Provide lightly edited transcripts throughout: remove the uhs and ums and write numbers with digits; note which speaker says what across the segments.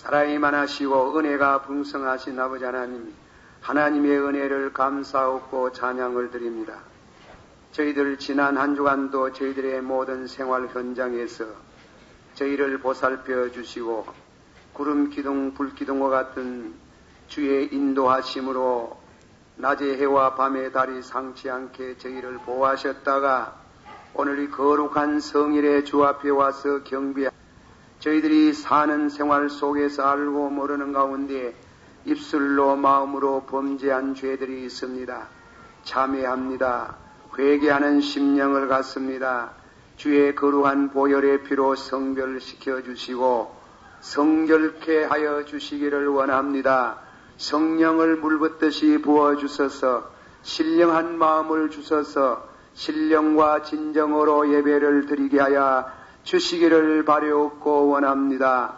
Speaker 1: 사랑이 많으시고 은혜가 풍성하신 아버지 하나님, 하나님의 은혜를 감사하고 찬양을 드립니다. 저희들 지난 한 주간도 저희들의 모든 생활 현장에서 저희를 보살펴 주시고 구름 기둥 불 기둥과 같은 주의 인도하심으로 낮의 해와 밤의 달이 상치 않게 저희를 보호하셨다가 오늘 이 거룩한 성일의 주 앞에 와서 경배하 저희들이 사는 생활 속에서 알고 모르는 가운데 입술로 마음으로 범죄한 죄들이 있습니다. 참회합니다. 회개하는 심령을 갖습니다. 주의 거룩한 보혈의 피로 성별시켜 주시고 성결케 하여 주시기를 원합니다. 성령을 물붓듯이 부어주셔서 신령한 마음을 주셔서 신령과 진정으로 예배를 드리게 하여 주시기를 바라옵고 원합니다.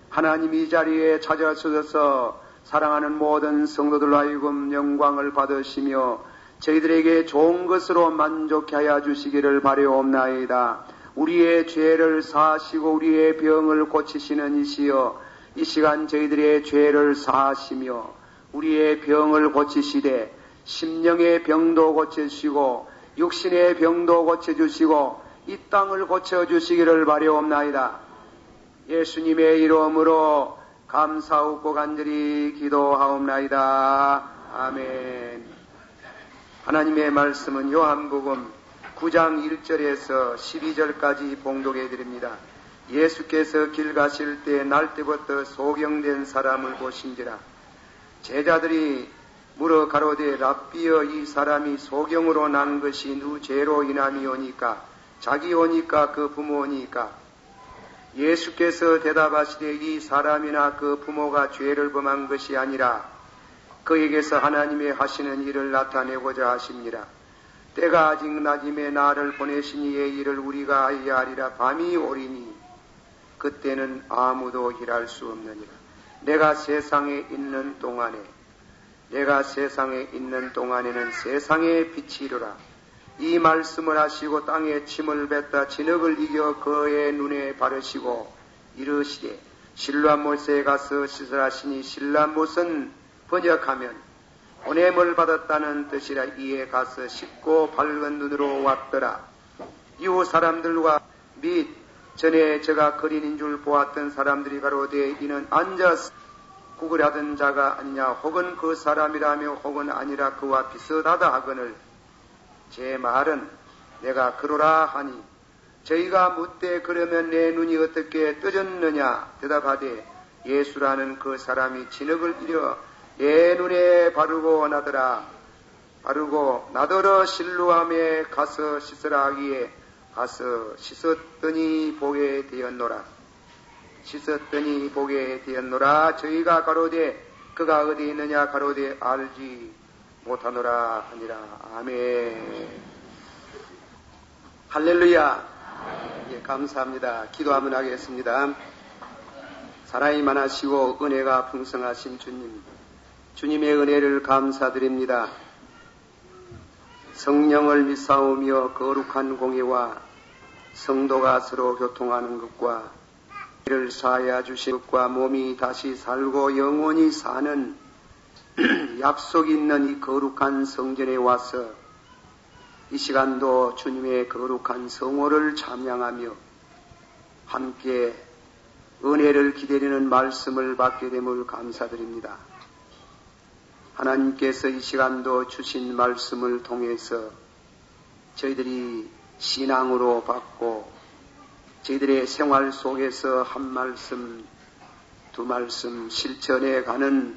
Speaker 1: 하나님 이 자리에 찾아주셔서 사랑하는 모든 성도들로 하여금 영광을 받으시며 저희들에게 좋은 것으로 만족케 하여 주시기를 바라옵나이다. 우리의 죄를 사하시고 우리의 병을 고치시는 이시여, 이 시간 저희들의 죄를 사하시며 우리의 병을 고치시되 심령의 병도 고쳐주시고 육신의 병도 고쳐주시고 이 땅을 고쳐주시기를 바라옵나이다. 예수님의 이름으로 감사하고 간절히 기도하옵나이다. 아멘. 하나님의 말씀은 요한복음 9장 1절에서 12절까지 봉독해 드립니다. 예수께서 길 가실 때 날 때부터 소경된 사람을 보신지라. 제자들이 물어 가로되 랍비여, 이 사람이 소경으로 난 것이 누 죄로 인함이오니까? 자기 오니까 그 부모 오니까? 예수께서 대답하시되 이 사람이나 그 부모가 죄를 범한 것이 아니라 그에게서 하나님의 하시는 일을 나타내고자 하십니다. 때가 아직 낮임에 나를 보내신 이의 일을 우리가 알려 하리라. 밤이 오리니 그때는 아무도 일할 수 없느니라. 내가 세상에 있는 동안에는 세상의 빛이 이루라. 이 말씀을 하시고 땅에 침을 뱉다 진흙을 이겨 그의 눈에 바르시고 이르시되 실로암못에 가서 씻으라시니 실로암못은 번역하면 보냄을 받았다는 뜻이라. 이에 가서 씻고 밝은 눈으로 왔더라. 이후 사람들과 및 전에 저가 거린인 줄 보았던 사람들이 가로되 이는 앉아서 구걸하던 자가 아니냐, 혹은 그 사람이라며 혹은 아니라 그와 비슷하다 하거늘 제 말은 내가 그러라 하니 저희가 묻되 그러면 내 눈이 어떻게 떠졌느냐 대답하되 예수라는 그 사람이 진흙을 이려 내 눈에 바르고 나더러 실로암에 가서 씻으라 하기에 가서 씻었더니 보게 되었노라. 저희가 가로되 그가 어디 있느냐 가로되 알지 못하노라 하니라. 아멘. 할렐루야. 예, 감사합니다. 기도 한번 하겠습니다. 사랑이 많으시고 은혜가 풍성하신 주님, 주님의 은혜를 감사드립니다. 성령을 믿사오며 거룩한 공예와 성도가 서로 교통하는 것과 이를 사하여 주신 것과 몸이 다시 살고 영원히 사는 약속 있는 이 거룩한 성전에 와서 이 시간도 주님의 거룩한 성호를 찬양하며 함께 은혜를 기다리는 말씀을 받게 됨을 감사드립니다. 하나님께서 이 시간도 주신 말씀을 통해서 저희들이 신앙으로 받고 저희들의 생활 속에서 한 말씀, 두 말씀 실천해 가는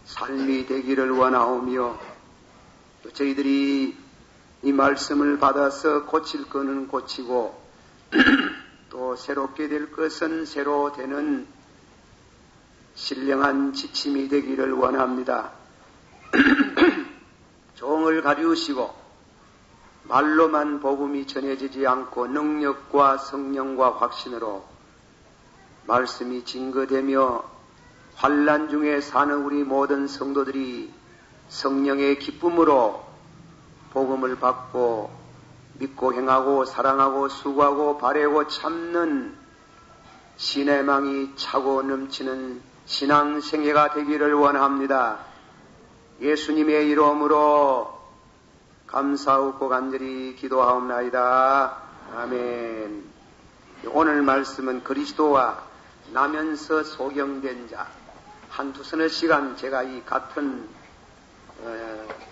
Speaker 1: 삶이 되기를 원하오며 또 저희들이 이 말씀을 받아서 고칠 것은 고치고 또 새롭게 될 것은 새로 되는 신령한 지침이 되기를 원합니다. 종을 가리우시고 말로만 복음이 전해지지 않고 능력과 성령과 확신으로 말씀이 증거되며 환난 중에 사는 우리 모든 성도들이 성령의 기쁨으로 복음을 받고 믿고 행하고 사랑하고 수고하고 바라고 참는 신의망이 차고 넘치는 신앙 생애가 되기를 원합니다. 예수님의 이름으로 감사하고 간절히 기도하옵나이다. 아멘. 오늘 말씀은 그리스도와 나면서 소경된 자. 한두 서너 시간 제가 이 같은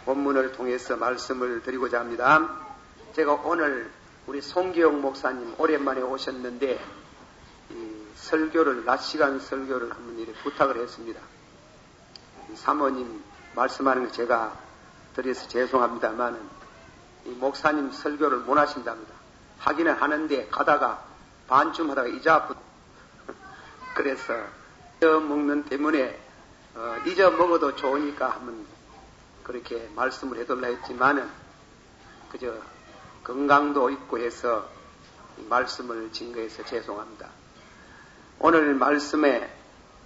Speaker 1: 본문을 통해서 말씀을 드리고자 합니다. 제가 오늘 우리 송기영 목사님 오랜만에 오셨는데 설교를, 낮 시간 설교를 한번 이렇게 부탁을 했습니다. 사모님 말씀하는 거 제가 드려서 죄송합니다만 이 목사님 설교를 못 하신답니다. 하기는 하는데 가다가 반쯤 하다가 잊어버려. 그래서 잊어먹는 때문에 잊어먹어도 좋으니까 한번 그렇게 말씀을 해달라 했지만은 그저 건강도 있고 해서 말씀을 증거해서 죄송합니다. 오늘 말씀에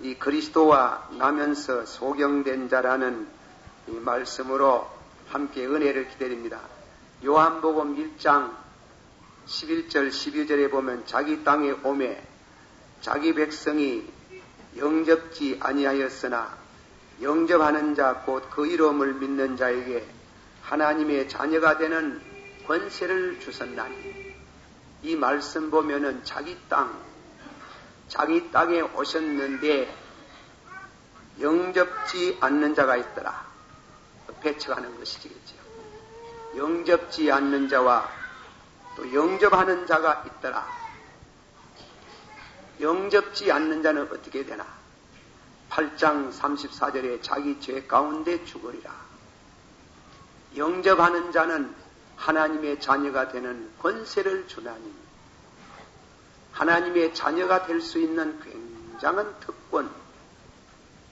Speaker 1: 이 그리스도와 나면서 소경된 자라는 이 말씀으로 함께 은혜를 기다립니다. 요한복음 1장 11절 12절에 보면 자기 땅에 오매 자기 백성이 영접지 아니하였으나 영접하는 자 곧 그 이름을 믿는 자에게 하나님의 자녀가 되는 권세를 주셨나니. 이 말씀 보면은 자기 땅에 오셨는데 영접지 않는 자가 있더라. 배척하는 것이겠죠. 영접지 않는 자와 또 영접하는 자가 있더라. 영접지 않는 자는 어떻게 되나? 8장 34절에 자기 죄 가운데 죽으리라. 영접하는 자는 하나님의 자녀가 되는 권세를 주나니. 하나님의 자녀가 될 수 있는 굉장한 특권,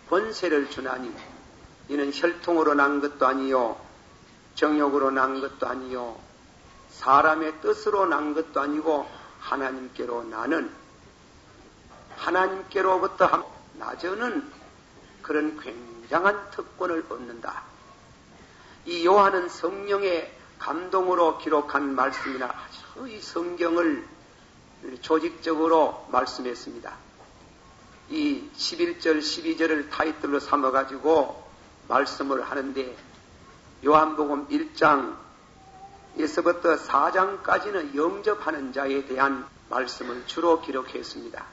Speaker 1: 권세를 주나니. 이는 혈통으로 난 것도 아니요, 정욕으로 난 것도 아니요, 사람의 뜻으로 난 것도 아니고 하나님께로 나는, 하나님께로부터 나저는 그런 굉장한 특권을 얻는다. 이 요한은 성령의 감동으로 기록한 말씀이나 아주 이 성경을 조직적으로 말씀했습니다. 이 11절 12절을 타이틀로 삼아가지고 말씀을 하는데 요한복음 1장에서부터 4장까지는 영접하는 자에 대한 말씀을 주로 기록했습니다.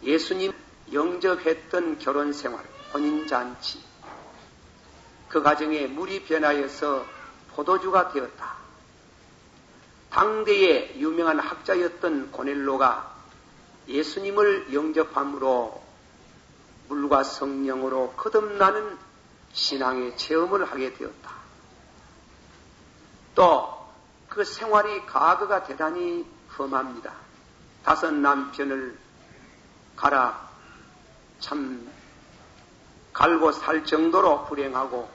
Speaker 1: 예수님 영접했던 결혼생활, 혼인잔치, 그 과정에 물이 변하여서 포도주가 되었다. 당대의 유명한 학자였던 고넬로가 예수님을 영접함으로 물과 성령으로 거듭나는 신앙의 체험을 하게 되었다. 또 그 생활이 과거가 대단히 험합니다. 5 남편을 갈아 참 갈고 살 정도로 불행하고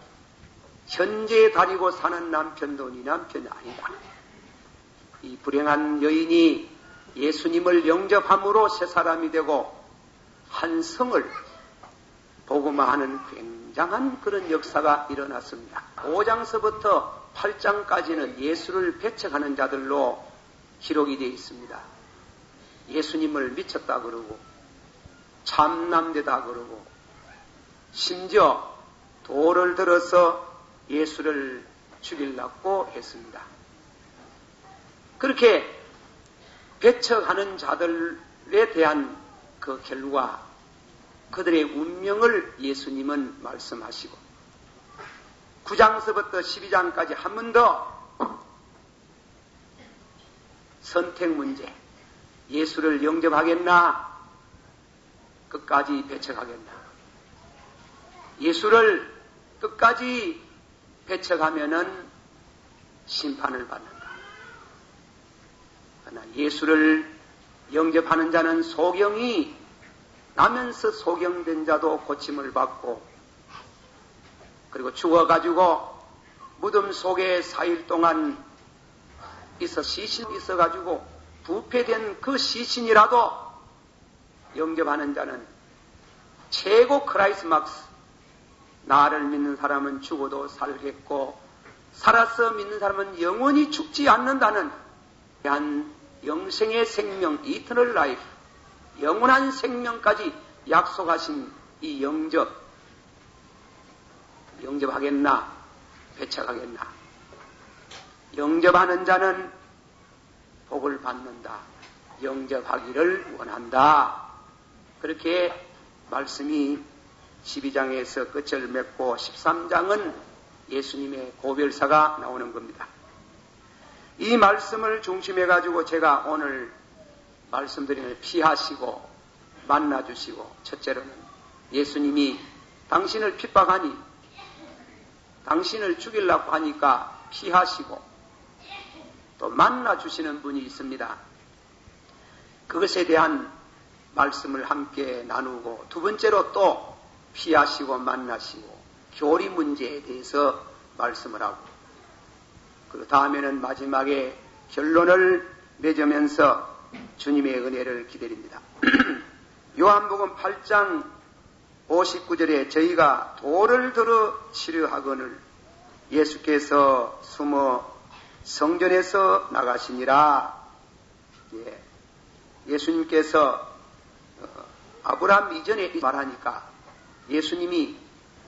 Speaker 1: 현재에 다리고 사는 남편도 네 남편이 아니다. 이 불행한 여인이 예수님을 영접함으로 새 사람이 되고 한 성을 복음화하는 굉장한 그런 역사가 일어났습니다. 5장서부터 8장까지는 예수를 배척하는 자들로 기록이 되어 있습니다. 예수님을 미쳤다 그러고 참남되다 그러고 심지어 돌을 들어서 예수를 죽이려고 했습니다. 그렇게 배척하는 자들에 대한 그 결과, 그들의 운명을 예수님은 말씀하시고 9장서부터 12장까지 한 번 더 선택 문제, 예수를 영접하겠나 끝까지 배척하겠나, 예수를 끝까지 배척하면은 심판을 받는다. 그러나 예수를 영접하는 자는 소경이 나면서 소경된 자도 고침을 받고, 그리고 죽어가지고 무덤 속에 4일 동안 시신이 있어가지고 부패된 그 시신이라도 영접하는 자는 최고 크라이스막스, 나를 믿는 사람은 죽어도 살겠고 살아서 믿는 사람은 영원히 죽지 않는다는 한 영생의 생명, 이터널 라이프, 영원한 생명까지 약속하신 이 영접하겠나? 배척하겠나? 영접하는 자는 복을 받는다. 영접하기를 원한다. 그렇게 말씀이 12장에서 끝을 맺고 13장은 예수님의 고별사가 나오는 겁니다. 이 말씀을 중심해 가지고 제가 오늘 말씀드리는 피하시고 만나주시고, 첫째로는 예수님이 당신을 핍박하니 당신을 죽이려고 하니까 피하시고 또 만나주시는 분이 있습니다. 그것에 대한 말씀을 함께 나누고, 두 번째로 또 피하시고 만나시고 교리 문제에 대해서 말씀을 하고, 그 다음에는 마지막에 결론을 맺으면서 주님의 은혜를 기다립니다. 요한복음 8장 59절에 저희가 돌을 들어 치료하거늘 예수께서 숨어 성전에서 나가시니라. 예수님께서 아브라함 이전에 말하니까 예수님이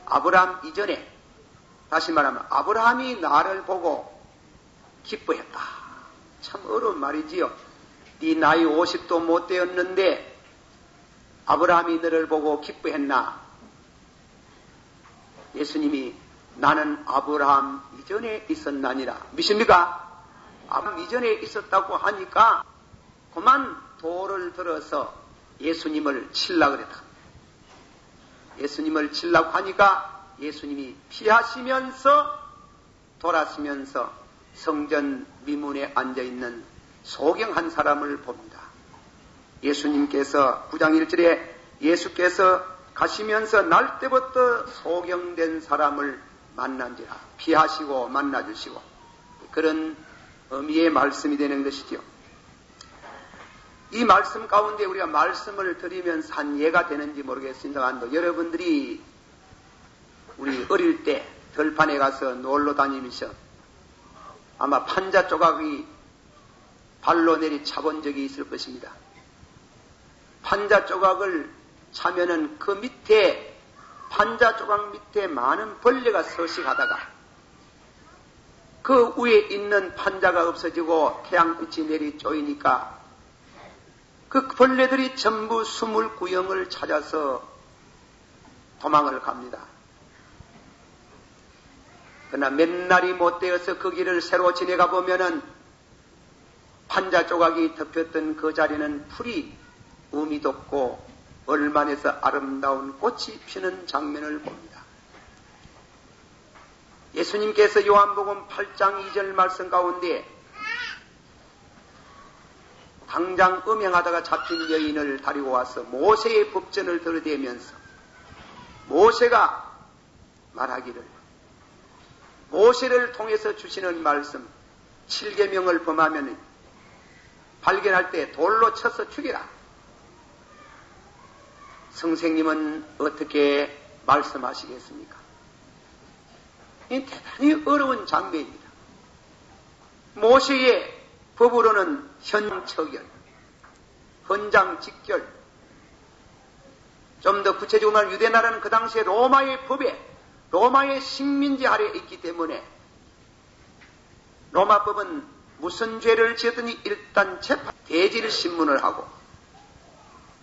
Speaker 1: 아브라함 이전에, 다시 말하면 아브라함이 나를 보고 기뻐했다. 참 어려운 말이지요. 네 나이 50도 못 되었는데 아브라함이 너를 보고 기뻐했나? 예수님이 나는 아브라함 이전에 있었나니라. 믿습니까? 아브라함 이전에 있었다고 하니까 그만 돌을 들어서 예수님을 치려고 그랬다. 예수님을 치려고 하니까 예수님이 피하시면서 돌아서면서 성전 미문에 앉아있는 소경 한 사람을 봅니다. 예수님께서 9장 1절에 예수께서 가시면서 날 때부터 소경된 사람을 만난지라. 피하시고 만나주시고, 그런 의미의 말씀이 되는 것이죠. 이 말씀 가운데 우리가 말씀을 드리면서 한 예가 되는지 모르겠습니다만, 여러분들이 우리 어릴 때 들판에 가서 놀러 다니면서 아마 판자 조각이 발로 내리 차본 적이 있을 것입니다. 판자 조각을 차면은 그 밑에, 판자 조각 밑에 많은 벌레가 서식하다가 그 위에 있는 판자가 없어지고 태양빛이 내리 쪼이니까 그 벌레들이 전부 숨을 구멍을 찾아서 도망을 갑니다. 그러나 몇 날이 못 되어서 그 길을 새로 지내가 보면은 판자 조각이 덮였던 그 자리는 풀이 음이 돋고 얼만해서 아름다운 꽃이 피는 장면을 봅니다. 예수님께서 요한복음 8장 2절 말씀 가운데 당장 음행하다가 잡힌 여인을 데리고 와서 모세의 법전을 들어대면서 모세가 말하기를, 모세를 통해서 주시는 말씀 7계명을 범하면 발견할 때 돌로 쳐서 죽이라. 선생님은 어떻게 말씀하시겠습니까? 이 대단히 어려운 장면입니다. 모세의 법으로는 현처결, 헌장직결, 좀 더 구체적으로 말하면 유대나라는 그 당시에 로마의 법에, 로마의 식민지 아래에 있기 때문에 로마법은 무슨 죄를 지었더니 일단 재판, 대질 신문을 하고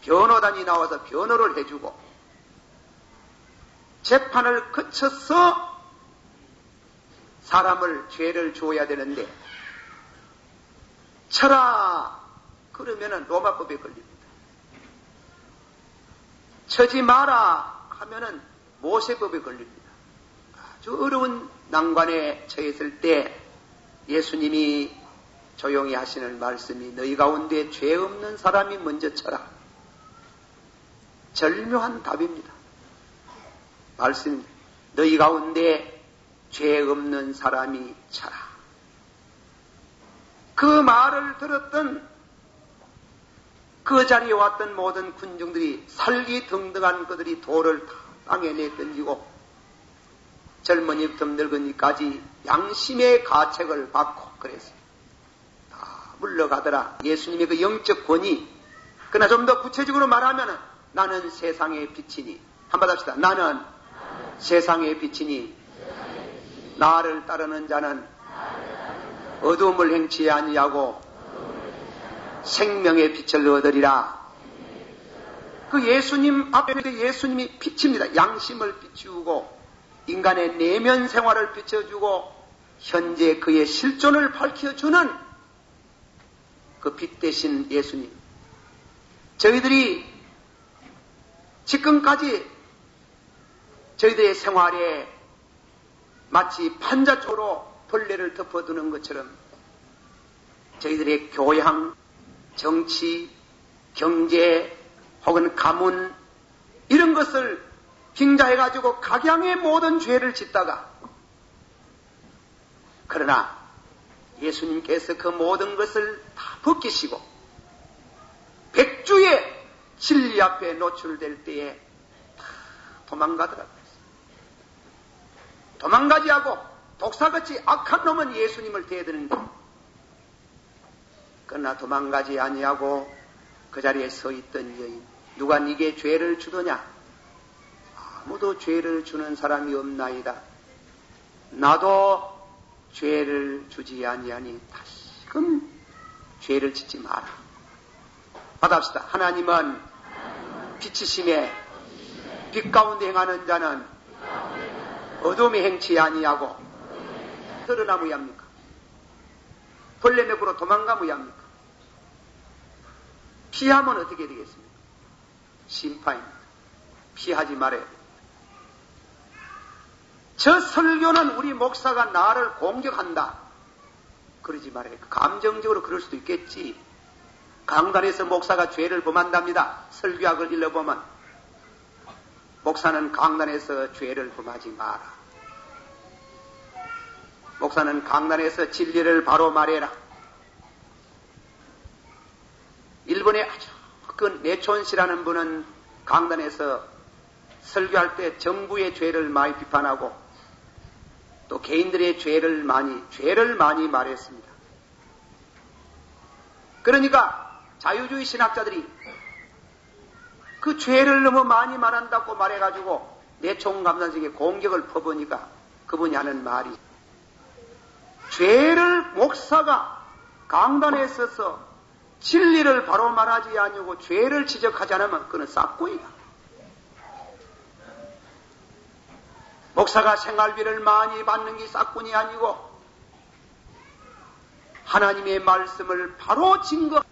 Speaker 1: 변호단이 나와서 변호를 해주고 재판을 거쳐서 사람을 죄를 주어야 되는데 쳐라 그러면은 로마법에 걸립니다. 쳐지 마라 하면은 모세법에 걸립니다. 아주 어려운 난관에 처했을 때 예수님이 조용히 하시는 말씀이 너희 가운데 죄 없는 사람이 먼저 쳐라. 절묘한 답입니다. 말씀, 너희 가운데 죄 없는 사람이 쳐라. 그 말을 들었던 그 자리에 왔던 모든 군중들이 살기등등한 그들이 돌을 다 땅에 내던지고 젊은이부터 늙은이까지 양심의 가책을 받고 그랬어요. 다 물러가더라. 예수님의 그 영적 권위, 그러나 좀 더 구체적으로 말하면 나는 세상의 빛이니, 한번 합시다. 나는 세상의 빛이니 나를 따르는 자는 어두움을 행치 아니하고 생명의 빛을 얻으리라. 그 예수님 앞에 예수님이 빛입니다. 양심을 비추고 인간의 내면 생활을 비춰주고 현재 그의 실존을 밝혀주는 그 빛 대신 예수님. 저희들이 지금까지 저희들의 생활에 마치 판자초로 벌레를 덮어두는 것처럼 저희들의 교양, 정치, 경제 혹은 가문 이런 것을 빙자해가지고 각양의 모든 죄를 짓다가, 그러나 예수님께서 그 모든 것을 다 벗기시고 백주의 진리 앞에 노출될 때에 다 도망가더라고요. 도망가지 하고 독사같이 악한 놈은 예수님을 대드는데, 그러나 도망가지 아니하고 그 자리에 서 있던 여인, 누가 네게 죄를 주더냐? 아무도 죄를 주는 사람이 없나이다. 나도 죄를 주지 아니하니 다시금 죄를 짓지 마라. 받아봅시다. 하나님은 빛이심에 빛 가운데 행하는 자는 어둠에 행치 아니하고 드러나무야 합니까? 벌레 맥으로 도망가무야 합니까? 피하면 어떻게 되겠습니까? 심판입니다. 피하지 말아야 됩니다. 저 설교는 우리 목사가 나를 공격한다, 그러지 말아요. 감정적으로 그럴 수도 있겠지. 강단에서 목사가 죄를 범한답니다. 설교학을 읽어보면 목사는 강단에서 죄를 범하지 마라. 목사는 강단에서 진리를 바로 말해라. 일본의 아주 그 내촌씨라는 분은 강단에서 설교할 때 정부의 죄를 많이 비판하고 또 개인들의 죄를 많이 말했습니다. 그러니까 자유주의 신학자들이 그 죄를 너무 많이 말한다고 말해가지고 내총 감사직에 공격을 퍼보니까 그분이 하는 말이, 죄를 목사가 강단에 서서 진리를 바로 말하지 아니고 죄를 지적하지 않으면 그는 싹구이다. 목사가 생활비를 많이 받는 게 싹군이 아니고 하나님의 말씀을 바로 증거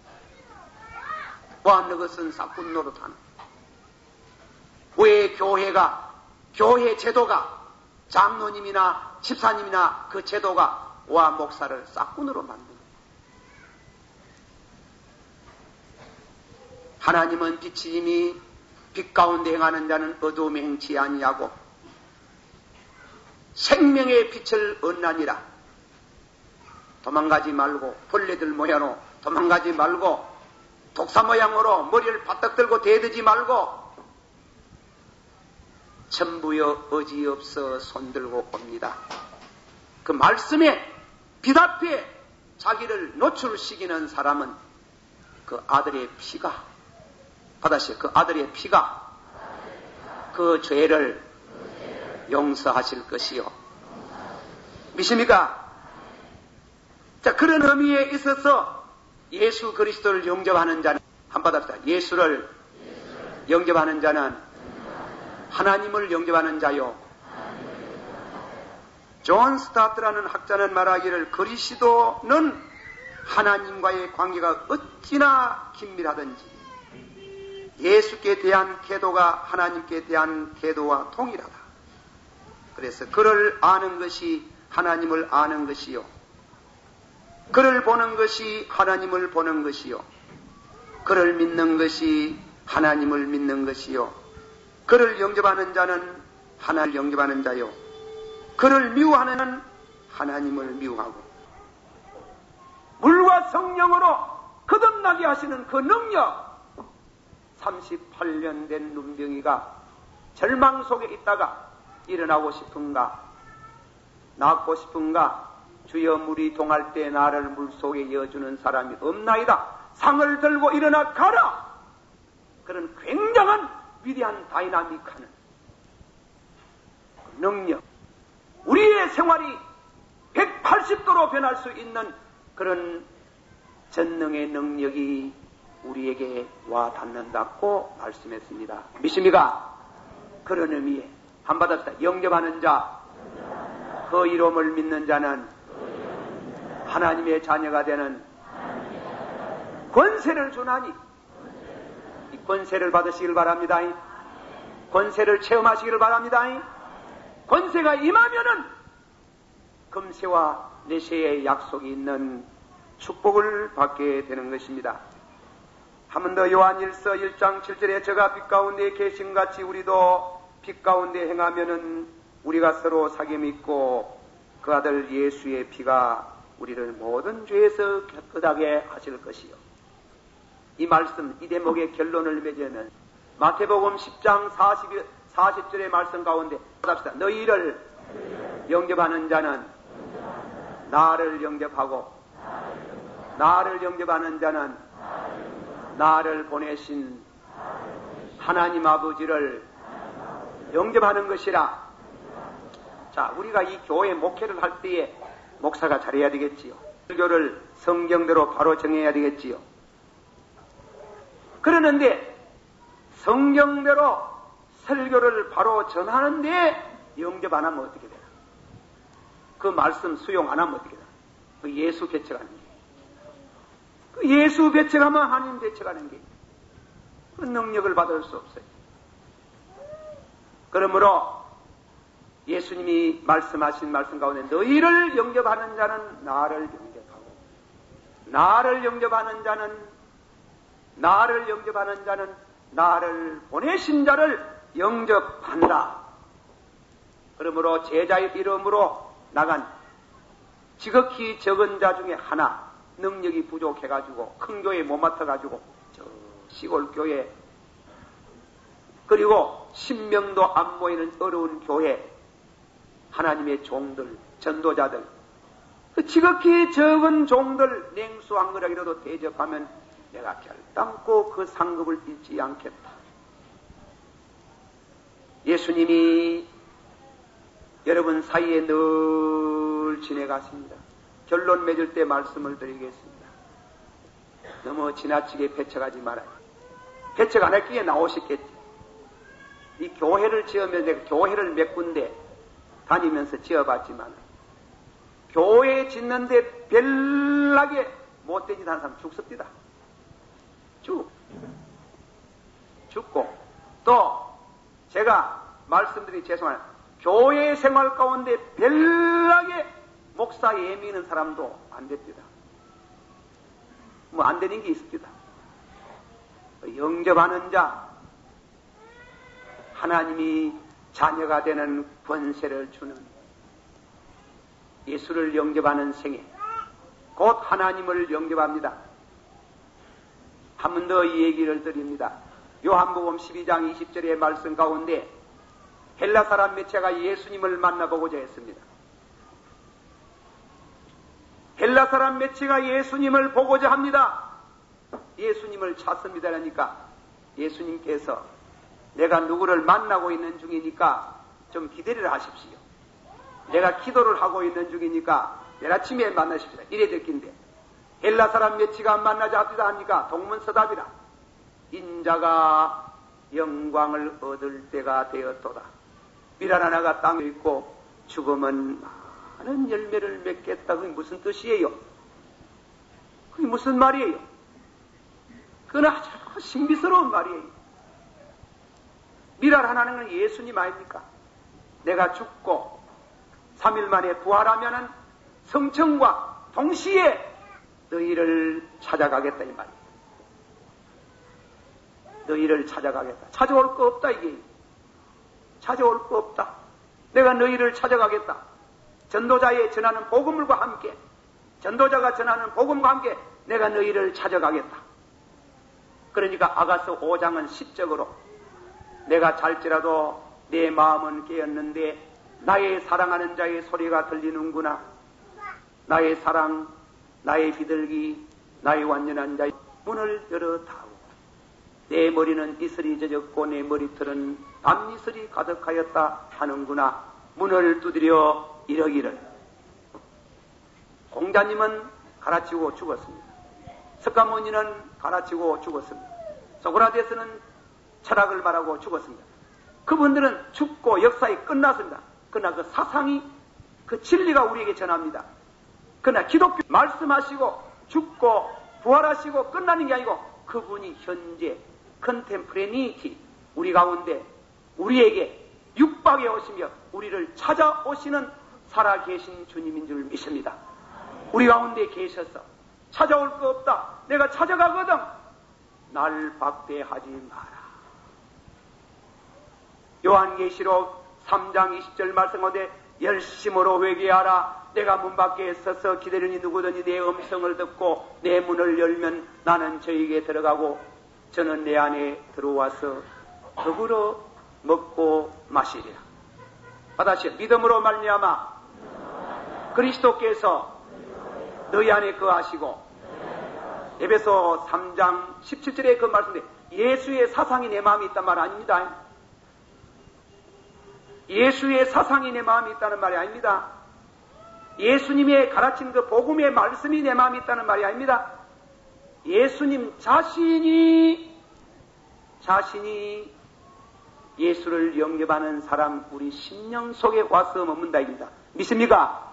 Speaker 1: 보았는 것은 싹군 노릇하는. 왜 교회 제도가 장로님이나 집사님이나 그 제도가 와 목사를 싹군으로 만드는. 하나님은 빛이니 빛 가운데 행하는 자는 어두움에 행치 아니하고 생명의 빛을 얻나니라. 도망가지 말고 벌레들 모양으로 도망가지 말고 독사 모양으로 머리를 바닥 들고 대드지 말고 천부여 어지없어 손들고 옵니다. 그 말씀에 빛 앞에 자기를 노출시키는 사람은 그 아들의 피가 받아시 그 아들의 피가 그 죄를 용서하실 것이요. 믿습니까? 자, 그런 의미에 있어서 예수 그리스도를 영접하는 자는, 한번 합시다. 예수를 영접하는 자는 하나님을 영접하는 자요. 존 스타트라는 학자는 말하기를 그리스도는 하나님과의 관계가 어찌나 긴밀하든지 예수께 대한 태도가 하나님께 대한 태도와 동일하다. 그래서 그를 아는 것이 하나님을 아는 것이요. 그를 보는 것이 하나님을 보는 것이요. 그를 믿는 것이 하나님을 믿는 것이요. 그를 영접하는 자는 하나님을 영접하는 자요. 그를 미워하는 자는 하나님을 미워하고. 물과 성령으로 거듭나게 하시는 그 능력. 38년 된 눈병이가 절망 속에 있다가 일어나고 싶은가? 낫고 싶은가? 주여 물이 동할 때 나를 물속에 이어주는 사람이 없나이다. 상을 들고 일어나 가라. 그런 굉장한 위대한 다이나믹하는 능력, 우리의 생활이 180도로 변할 수 있는 그런 전능의 능력이 우리에게 와 닿는다고 말씀했습니다. 믿습니까? 그런 의미에 한받았다. 영접하는 자, 그 이름을 믿는 자는 하나님의 자녀가 되는 권세를 주나니, 이 권세를 받으시길 바랍니다. 권세를 체험하시기를 바랍니다. 권세가 임하면은 금세와 내세의 약속이 있는 축복을 받게 되는 것입니다. 한 번 더 요한일서 1장 7절에 저가 빛 가운데 계신같이 우리도 빛 가운데 행하면은 우리가 서로 사귐이 있고 그 아들 예수의 피가 우리를 모든 죄에서 깨끗하게 하실 것이요. 이 말씀, 이 대목의 결론을 맺는 마태복음 10장 40절의 말씀 가운데 합시다. 너희를 영접하는 자는 나를 영접하고 나를 영접하는 자는 나를 보내신 하나님 아버지를 영접하는 것이라. 자, 우리가 이 교회 목회를 할 때에 목사가 잘해야 되겠지요. 설교를 성경대로 바로 정해야 되겠지요. 그러는데 성경대로 설교를 바로 전하는데 영접 안 하면 어떻게 되나? 그 말씀 수용 안 하면 어떻게 되나? 그 예수 배척하는 게. 그 예수 배척하면 하나님 배척하는 게. 그 능력을 받을 수 없어요. 그러므로 예수님이 말씀하신 말씀 가운데 너희를 영접하는 자는 나를 영접하고 나를 영접하는 자는 나를 보내신 자를 영접한다. 그러므로 제자의 이름으로 나간 지극히 적은 자 중에 하나, 능력이 부족해가지고 큰 교회 못 맡아가지고 저 시골 교회, 그리고 10명도 안 모이는 어려운 교회, 하나님의 종들, 전도자들, 그 지극히 적은 종들 냉수 한 그릇이라도 대접하면 내가 결단코 그 상급을 잃지 않겠다. 예수님이 여러분 사이에 늘 지내갔습니다. 결론 맺을 때 말씀을 드리겠습니다. 너무 지나치게 배척하지 말아요. 배척 안 했기에 나오셨겠지. 이 교회를 지으면 내가 교회를 몇 군데 다니면서 지어봤지만 교회 짓는데 별나게 못된 짓 하는 사람 죽습니다. 죽고 또 제가 말씀드리기 죄송합니다. 교회 생활 가운데 별나게 목사 예미는 사람도 안 됩니다. 뭐 안 되는 게 있습니다. 영접하는 자, 하나님이 자녀가 되는 권세를 주는 예수를 영접하는 생애, 곧 하나님을 영접합니다. 한 번 더 이 얘기를 드립니다. 요한복음 12장 20절의 말씀 가운데 헬라 사람 매체가 예수님을 만나보고자 했습니다. 헬라 사람 매체가 예수님을 보고자 합니다. 예수님을 찾습니다. 그러니까 예수님께서 내가 누구를 만나고 있는 중이니까 좀 기다리라 하십시오. 내가 기도를 하고 있는 중이니까 내일 아침에 만나십시오. 이래 듣긴데 헬라 사람 매치가 만나자 합시다 하니까 동문서답이라. 인자가 영광을 얻을 때가 되었도다. 비란 하나가 땅에 있고 죽으면 많은 열매를 맺겠다. 그게 무슨 뜻이에요? 그게 무슨 말이에요? 그건 아주 신비스러운 말이에요. 미랄 하나는 건 예수님 아닙니까? 내가 죽고 3일 만에 부활하면은 성청과 동시에 너희를 찾아가겠다 이 말이에요. 너희를 찾아가겠다. 찾아올 거 없다 이게. 찾아올 거 없다. 내가 너희를 찾아가겠다. 전도자의 전하는 복음과 함께, 전도자가 전하는 복음과 함께 내가 너희를 찾아가겠다. 그러니까 아가서 5장은 시적으로 내가 잘지라도 내 마음은 깨었는데 나의 사랑하는 자의 소리가 들리는구나. 나의 사랑, 나의 비둘기, 나의 완전한 자의 문을 열어다오.
Speaker 2: 내 머리는 이슬이 젖었고 내 머리털은 밤이슬이 가득하였다 하는구나. 문을 두드려 이러기를. 공자님은 가르치고 죽었습니다. 석가모니는 가르치고 죽었습니다. 소크라테스는 철학을 말하고 죽었습니다. 그분들은 죽고 역사에 끝났습니다. 그러나 그 사상이, 그 진리가 우리에게 전합니다. 그러나 기독교 말씀하시고 죽고 부활하시고 끝나는 게 아니고 그분이 현재 컨템프레니티 우리 가운데 우리에게 육박에 오시며 우리를 찾아오시는 살아계신 주님인 줄 믿습니다. 우리 가운데 계셔서 찾아올 거 없다. 내가 찾아가거든. 날 박대하지 마라. 요한계시록 3장 20절 말씀하되 열심으로 회개하라. 내가 문 밖에 서서 기다리니 누구든지 내 음성을 듣고 내 문을 열면 나는 저에게 들어가고 저는 내 안에 들어와서 더불어 먹고 마시리라. 받아시오. 믿음으로 말미암아 그리스도께서 너희 안에 거하시고 에베소 3장 17절에 그 말씀인데 예수의 사상이 내 마음에 있단 말 아닙니다. 예수의 사상이 내 마음에 있다는 말이 아닙니다. 예수님의 가르친 그 복음의 말씀이 내 마음에 있다는 말이 아닙니다. 예수님 자신이 예수를 영접하는 사람 우리 심령 속에 와서 머문다입니다. 믿습니까?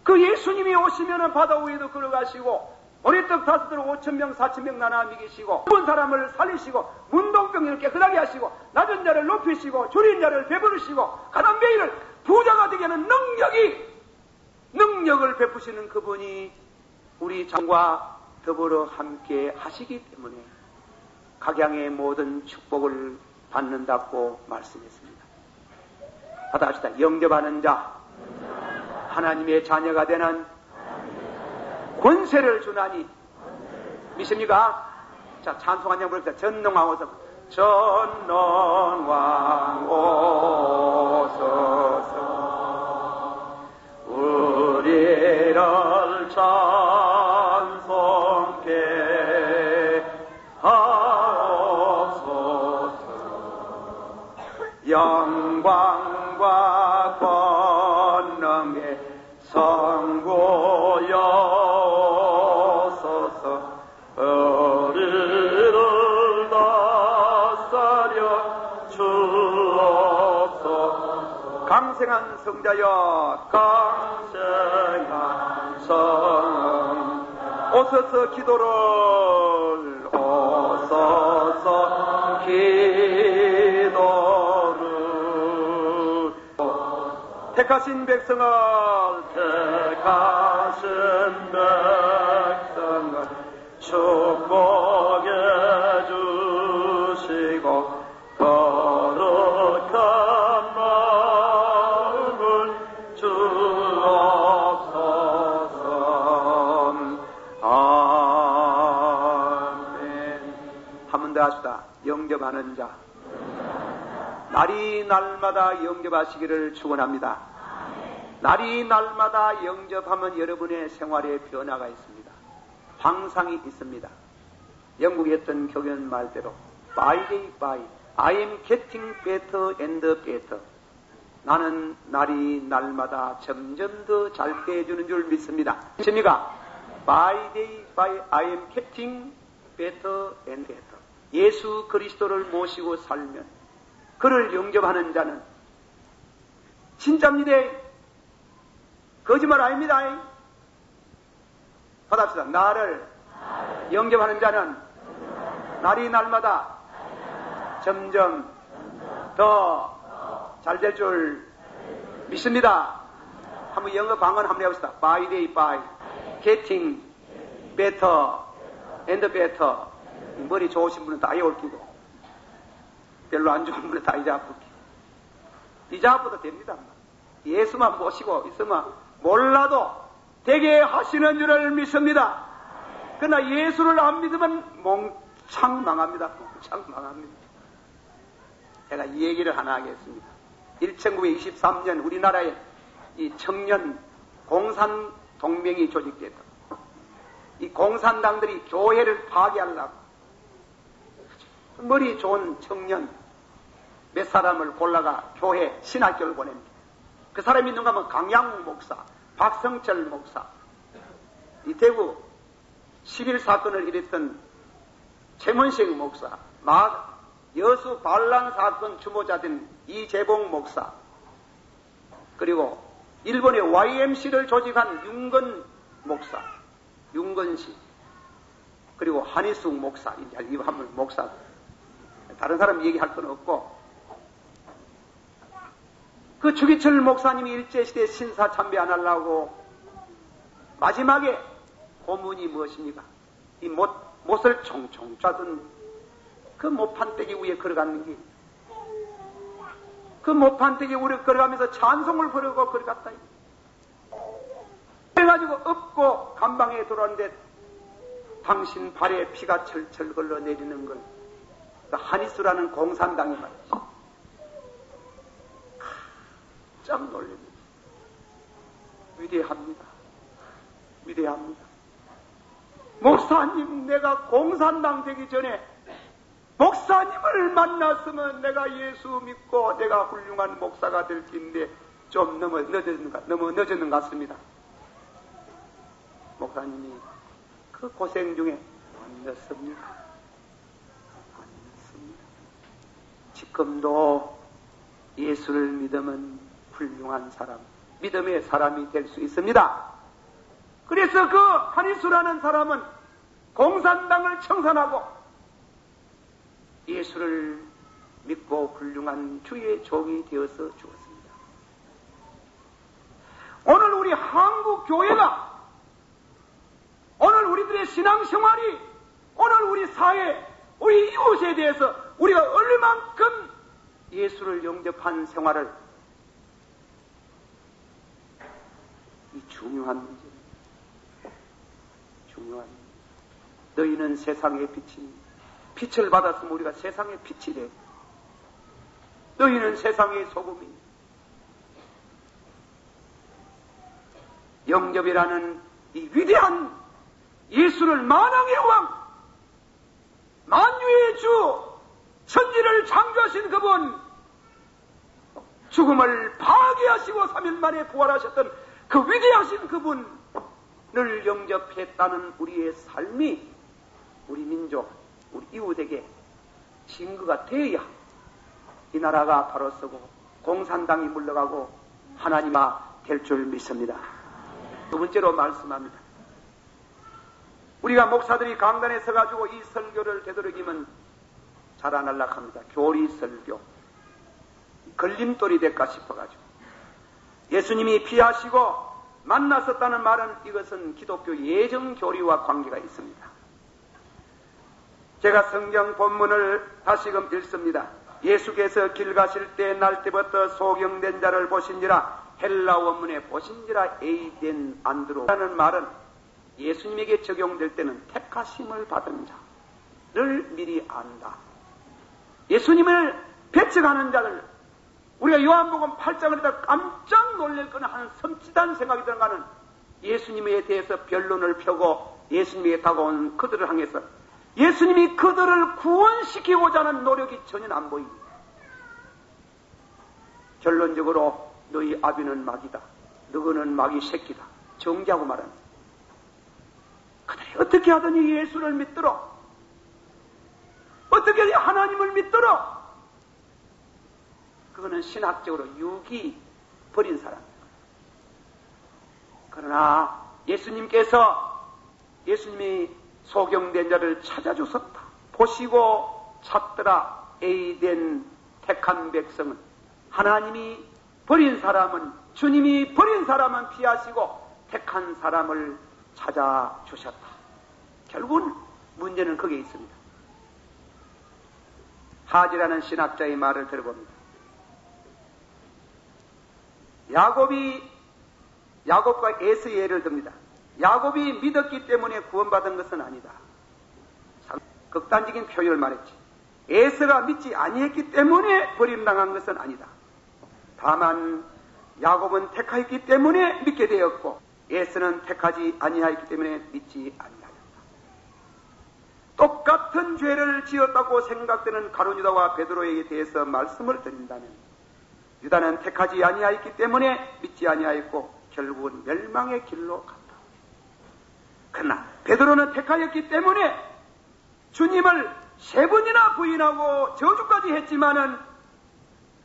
Speaker 2: 그 예수님이 오시면은 바다 위에도 걸어가시고 오리떡 5,000 5,000명 4,000명 나눠 먹이시고 죽은 사람을 살리시고 문둥병을 깨끗하게 하시고 낮은 자를 높이시고 줄인 자를 배부르시고 가난뱅이를 부자가 되게 하는 능력을 베푸시는 그분이 우리 장과 더불어 함께 하시기 때문에 각양의 모든 축복을 받는다고 말씀했습니다. 받아합시다. 영접하는 자 하나님의 자녀가 되는 권세를 주나니 믿습니까? 자, 찬송 한 장 부릅시다. 전능왕 오소서. 전능왕 오소서. 우리를 찬송케 하옵소서. 영광과 권능의 성부여소서. 우리를 다스려 주옵소서. 강생한 성자여 강생한 성 오소서. 기도를 오소서. 기도를 택하신 백성을 축복해 주시고 거룩한 마음을 주옵소서. 아멘. 한 번 더 합시다. 영접하는 자 날이 날마다 영접하시기를 축원합니다. 날이 날마다 영접하면 여러분의 생활에 변화가 있습니다. 환상이 있습니다. 영국의 어떤 교견 말대로 by day by I am getting better and better. 나는 날이 날마다 점점 더 잘 돼주는 줄 믿습니다. 믿습니까? by day by I am getting better and better. 예수 그리스도를 모시고 살면 그를 영접하는 자는 진짜입니다. 거짓말 아닙니다. 받았습니다. 나를 영접하는 자는 날이 날마다 점점 더 잘 될 줄 믿습니다. 한번 영어 방언 한번 해봅시다. By day by getting better and better. 머리 좋으신 분은 다 이어올기고 별로 안 좋은 분은 다 이자아프기. 이자아프도 됩니다. 예수만 모시고 있으면 몰라도 되게 하시는 줄을 믿습니다. 그러나 예수를 안 믿으면 몽창 망합니다. 몽창 망합니다. 제가 이 얘기를 하나 하겠습니다. 1923년 우리나라에 이 청년 공산동맹이 조직됐다. 이 공산당들이 교회를 파괴하려고 머리 좋은 청년 몇 사람을 골라가 교회 신학교를 보냅니다. 그 사람이 있는가 하면 강양욱 목사, 박성철 목사, 이 대구 11사건을 일으켰던 최문식 목사, 여수 반란 사건 주모자된 이재봉 목사, 그리고 일본의 YMC를 조직한 윤건 목사, 윤건씨, 그리고 한희숙 목사, 이거 한번 목사, 다른 사람 얘기할 건 없고, 그 주기철 목사님이 일제시대 신사 참배 안 하려고 마지막에 고문이 무엇입니까? 이 못을 총총 쏴둔 그 못판대기 위에 걸어가는 게, 그 못판대기 위에 걸어가면서 찬송을 부르고 걸어갔다. 그래가지고 엎고 감방에 들어왔는데 당신 발에 피가 철철 걸러 내리는 걸 그 한이수라는 공산당이 말이죠. 깜짝 놀랍니다. 위대합니다. 위대합니다. 목사님, 내가 공산당 되기 전에 목사님을 만났으면 내가 예수 믿고 내가 훌륭한 목사가 될 텐데 좀 너무 늦었는 것 같습니다. 목사님이 그 고생 중에 안 늦습니다. 안 늦습니다. 지금도 예수를 믿으면 훌륭한 사람, 믿음의 사람이 될 수 있습니다. 그래서 그 한이수라는 사람은 공산당을 청산하고 예수를 믿고 훌륭한 주의 종이 되어서 주었습니다. 오늘 우리 한국 교회가, 오늘 우리들의 신앙생활이, 오늘 우리 사회, 우리 이웃에 대해서 우리가 얼마만큼 예수를 영접한 생활을, 이 중요한 문제입니다. 중요한 문제. 너희는 세상의 빛입니다. 빛을 받았으면 우리가 세상의 빛이 돼. 너희는 세상의 소금입니다. 영접이라는 이 위대한 예수를 만왕의 왕, 만유의 주, 천지를 창조하신 그분, 죽음을 파괴하시고 3일 만에 부활하셨던 그 위대하신 그분을 영접했다는 우리의 삶이 우리 민족, 우리 이웃에게 증거가 되어야 이 나라가 바로 서고 공산당이 물러가고 하나님아 될 줄 믿습니다. 두 번째로 말씀합니다. 우리가 목사들이 강단에 서가지고 이 설교를 되도록이면 잘 안 할락합니다. 교리 설교. 걸림돌이 될까 싶어가지고. 예수님이 피하시고 만났었다는 말은 이것은 기독교 예정 교리와 관계가 있습니다. 제가 성경 본문을 다시금 읽습니다. 예수께서 길 가실 때 날 때부터 소경된 자를 보신지라, 헬라 원문에 보신지라 에이덴 안드로라는 말은 예수님에게 적용될 때는 택하심을 받은 자를 미리 안다. 예수님을 배척하는 자를, 우리가 요한복음 8장을 읽다 깜짝 놀랄 거는 하는 섬찟한 생각이 들어가는 예수님에 대해서 변론을 펴고 예수님에게 다가온 그들을 향해서 예수님이 그들을 구원시키고자 하는 노력이 전혀 안 보입니다. 결론적으로 너희 아비는 마귀다, 너희는 마귀 새끼다, 정죄하고 말합니다. 그들이 어떻게 하더니 예수를 믿더라, 어떻게 하나님을 믿더라. 그거는 신학적으로 유기 버린 사람입니다. 그러나 예수님이 소경된 자를 찾아주셨다. 보시고 찾더라. 에이덴 택한 백성은, 하나님이 버린 사람은, 주님이 버린 사람은 피하시고 택한 사람을 찾아주셨다. 결국은 문제는 거기에 있습니다. 하지라는 신학자의 말을 들어봅니다. 야곱과 에서의 예를 듭니다. 야곱이 믿었기 때문에 구원받은 것은 아니다. 극단적인 표현을 말했지. 에서가 믿지 아니했기 때문에 버림당한 것은 아니다. 다만 야곱은 택하였기 때문에 믿게 되었고 에서는 택하지 아니하였기 때문에 믿지 아니하였다. 똑같은 죄를 지었다고 생각되는 가룟 유다와 베드로에게 대해서 말씀을 드린다면 유다는 택하지 아니하였기 때문에 믿지 아니하였고 결국은 멸망의 길로 갔다. 그러나 베드로는 택하였기 때문에 주님을 3번이나 부인하고 저주까지 했지만은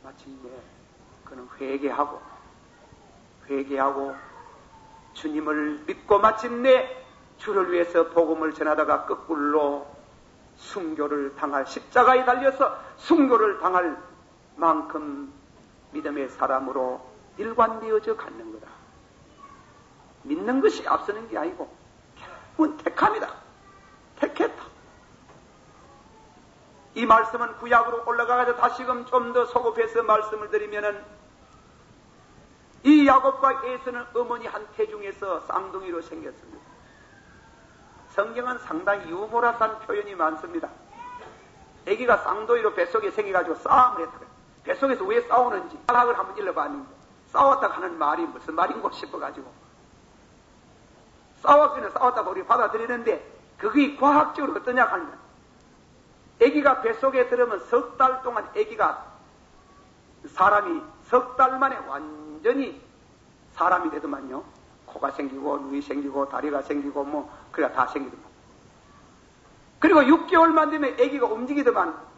Speaker 2: 마침내 그는 회개하고 주님을 믿고 마침내 주를 위해서 복음을 전하다가 거꾸로 순교를 당할, 십자가에 달려서 순교를 당할 만큼 믿음의 사람으로 일관되어져 갖는 거다. 믿는 것이 앞서는 게 아니고 결국은 택합니다. 택했다. 이 말씀은 구약으로 올라가서 다시금 좀 더 소급해서 말씀을 드리면은 이 야곱과 에서는 어머니 한 태중에서 쌍둥이로 생겼습니다. 성경은 상당히 유머러스한 표현이 많습니다. 아기가 쌍둥이로 뱃속에 생겨가지고 싸움을 했다. 뱃속에서 왜 싸우는지 철학을 한번 일러봤는데 싸웠다 하는 말이 무슨 말인고 싶어가지고 싸웠다고 우리 받아들이는데 그게 과학적으로 어떠냐 하면 아기가 뱃속에 들으면 석 달 동안 아기가 사람이 석 달 만에 완전히 사람이 되더만요. 코가 생기고 눈이 생기고 다리가 생기고 뭐 그래가 다 생기더만. 그리고 6개월만 되면 아기가 움직이더만.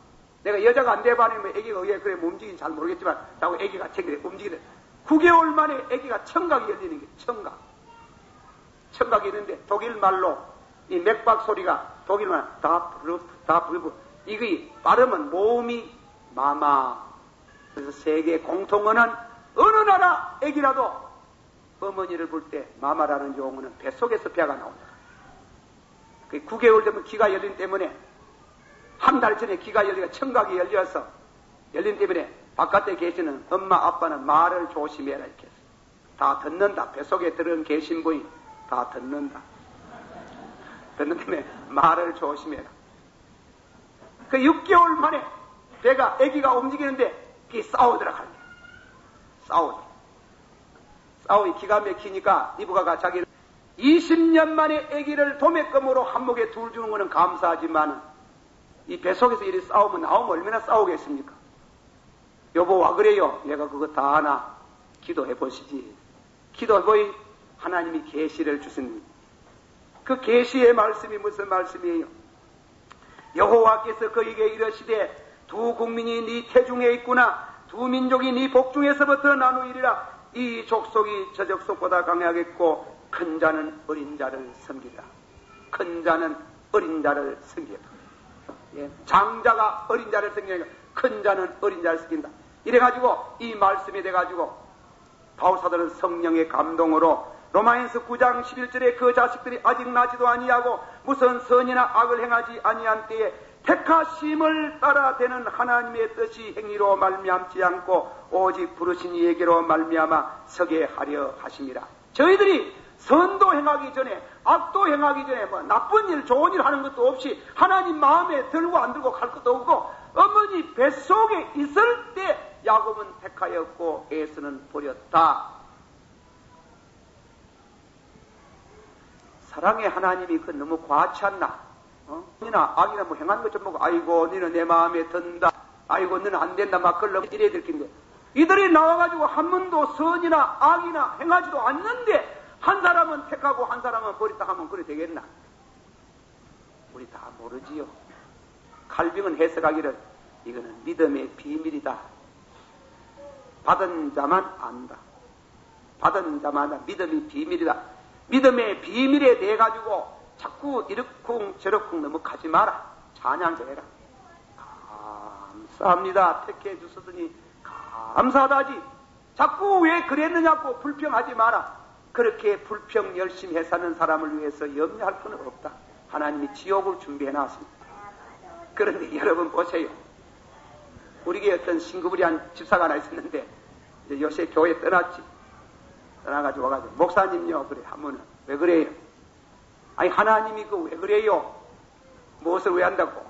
Speaker 2: 내가 여자가 안 돼봐니면 아기가 왜 그래 움직이는지 잘 모르겠지만 자꾸 아기가 움직이더만. 9개월 만에 아기가 청각이 열리는 게 청각이 있는데 독일 말로 이 맥박 소리가 독일 말 다 부르부 이게 발음은 모음이 마마. 그래서 세계 공통어는 어느 나라 아기라도 어머니를 볼 때 마마라는 용어는 뱃속에서 배가 나온다. 9개월 되면 귀가 열린 때문에 한 달 전에 귀가 열리가 청각이 열린 때문에 바깥에 계시는 엄마 아빠는 말을 조심해라 이렇게 해서 다 듣는다. 뱃속에 들은 계신 분이 다 듣는다. 듣는 때문에 말을 조심해라. 그 6개월 만에 배가 아기가 움직이는데 그게 싸우더라 하는 거야. 싸우기 기가 막히니까 이브가가 자기를 20년 만에 아기를 도매금으로 한목에 둘 주는 거는 감사하지만 이 뱃속에서 이리 싸우면 나오면 얼마나 싸우겠습니까? 여보 와 그래요? 내가 그거 다 하나 기도해 보시지. 기도해보이 하나님이 계시를 주신 그 계시의 말씀이 무슨 말씀이에요? 여호와께서 그에게 이르시되 두 국민이 네 태중에 있구나. 두 민족이 네 복중에서부터 나누이리라. 이 족속이 저 족속보다 강하겠고 큰 자는 어린 자를 섬기라. 큰 자는 어린 자를 섬기라. 예, 장자가 어린 자를 섬기니까 큰 자는 어린 자를 섬긴다. 이래가지고 이 말씀이 돼가지고 바울사도는 성령의 감동으로 로마인서 9장 11절에 그 자식들이 아직 나지도 아니하고 무슨 선이나 악을 행하지 아니한 때에 택하심을 따라 되는 하나님의 뜻이 행위로 말미암지 않고 오직 부르신 이에게로 말미암아 서게 하려 하심이라. 저희들이 선도 행하기 전에 악도 행하기 전에 뭐 나쁜 일 좋은 일 하는 것도 없이 하나님 마음에 들고 안 들고 갈 것도 없고 어머니 뱃속에 있을 때 야곱은 택하였고 에서는 버렸다. 사랑의 하나님이 그 너무 과하지 않나? 이나 악이나 뭐 행하는 것 좀 보고 아이고 너는 내 마음에 든다. 아이고 너는 안 된다. 막 그러려고 이래야 될 텐데 이들이 나와가지고 한 번도 선이나 악이나 행하지도 않는데 한 사람은 택하고 한 사람은 버렸다 하면 그래 되겠나? 우리 다 모르지요. 칼빙은 해석하기를 이거는 믿음의 비밀이다. 받은 자만 안다. 받은 자만 안다. 믿음이 비밀이다. 믿음의 비밀에 대해 가지고 자꾸 이렇쿵 저렇쿵 넘어가지 마라. 찬양도 해라. 감사합니다. 택해 주셨으니 감사하다지. 자꾸 왜 그랬느냐고 불평하지 마라. 그렇게 불평 열심히 해 사는 사람을 위해서 염려할 건 없다. 하나님이 지옥을 준비해 놨습니다. 그런데 여러분 보세요. 우리 교회 어떤 싱구부리한 집사가 하나 있었는데 이제 요새 교회 떠났지. 떠나가지고 와가지고 목사님요 그래 하면은 왜 그래요? 아니 하나님이 그 왜 그래요? 무엇을 왜 한다고?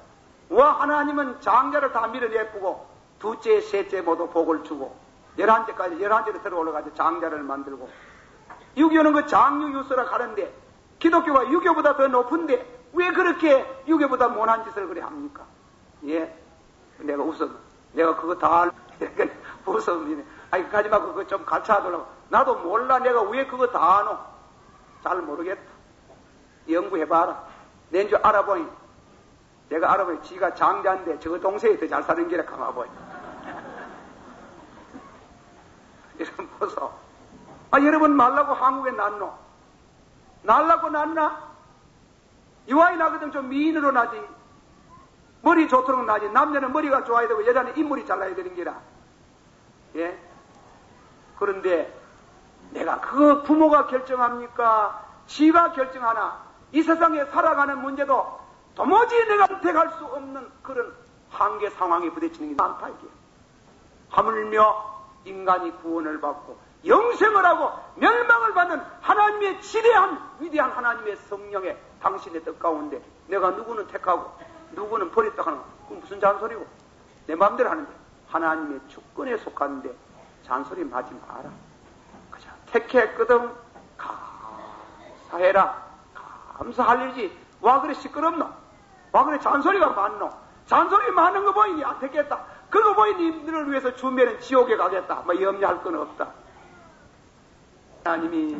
Speaker 2: 와 하나님은 장자를 다 밀어내쁘고 둘째 셋째 모두 복을 주고 11제로 들어 올라가서 장자를 만들고 유교는 그 장유유서라 가는데 기독교가 유교보다 더 높은데 왜 그렇게 유괴보다 못한 짓을 그래 합니까? 예. 내가 웃어. 내가 그거 다 웃음이네. 아니, 가지 말고 그거 좀 가르쳐 하더라고. 나도 몰라. 내가 왜 그거 다 아노? 잘 모르겠다. 연구해봐라. 낸 줄 알아보니. 내가 알아보니 지가 장자인데 저 동생이 더 잘 사는 게라 가마보니. 이런 보소. 아, 여러분 말라고 한국에 났노? 날라고 났나? 이와이 나거든 좀 미인으로 나지. 머리 좋도록 나지. 남자는 머리가 좋아야 되고 여자는 인물이 잘나야 되는 게라. 예? 그런데 내가 그 부모가 결정합니까? 지가 결정하나? 이 세상에 살아가는 문제도 도무지 내가 선택할 수 없는 그런 한계 상황에 부딪히는 게 많다 이게. 하물며 인간이 구원을 받고 영생을 하고 멸망을 받는 하나님의 지대한 위대한 하나님의 성령의 당신의 뜻 가운데 내가 누구는 택하고 누구는 버렸다 하는 그건 무슨 잔소리고 내 마음대로 하는데 하나님의 주권에 속하는데 잔소리 하지 마라. 그저 택했거든 감사해라. 감사할 일이지. 와 그래 시끄럽노? 와 그래 잔소리가 많노? 잔소리 많은 거 보이니 안 택했다. 그거 보이니 님들을 위해서 주면은 지옥에 가겠다. 뭐 염려할 건 없다. 하나님이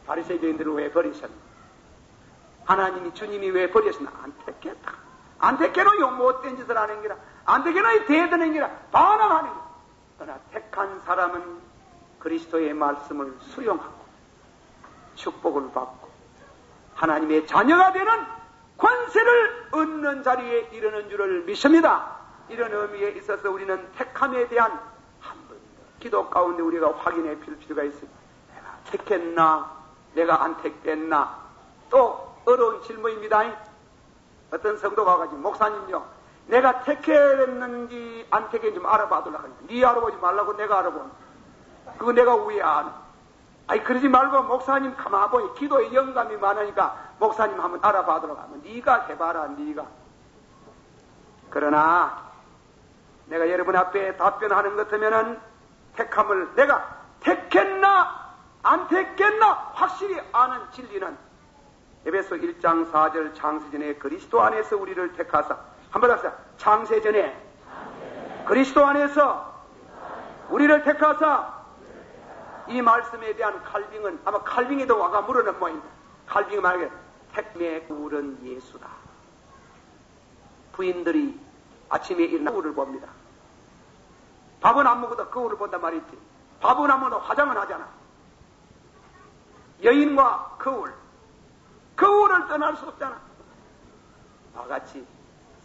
Speaker 2: 바리새인들을 왜 버리셨나? 하나님이 주님이 왜 버리셨나? 안 택했다. 안 택해놓요 못된 짓을 하는 게라. 안 택해놓요 대드는 게라. 반항하는 게라. 그러나 택한 사람은 그리스도의 말씀을 수용하고 축복을 받고 하나님의 자녀가 되는 권세를 얻는 자리에 이르는 줄을 믿습니다. 이런 의미에 있어서 우리는 택함에 대한 한 번 더 기도 가운데 우리가 확인해 필 필요가 있습니다. 내가 택했나? 내가 안 택했나? 또 어려운 질문입니다. 어떤 성도가 가지고 목사님요, 내가 택했는지 안 택했는지 좀 알아봐달라고 하니까 네 알아보지 말라고 내가 알아보는 그거 내가 왜 아나? 아니 그러지 말고 목사님 가만 보니 기도에 영감이 많으니까 목사님 한번 알아봐달라고 하면 네가 해봐라. 네가. 그러나 내가 여러분 앞에 답변하는 것 같으면은 택함을 내가 택했나 안 택했나 확실히 아는 진리는 에베소 1장 4절 창세전에 그리스도 안에서 우리를 택하사 한번 합시다. 창세전에 그리스도 안에서 우리를 택하사 이 말씀에 대한 칼빙은 아마 칼빙에도 와가 물어는 모입니다. 칼빙이 말하기를 택의 거울은 예수다. 부인들이 아침에 일어나 거울을 봅니다. 밥은 안 먹어도 거울을 본단 말이지. 밥은 안 먹어도 화장은 하잖아. 여인과 거울을 떠날 수 없잖아. 나같이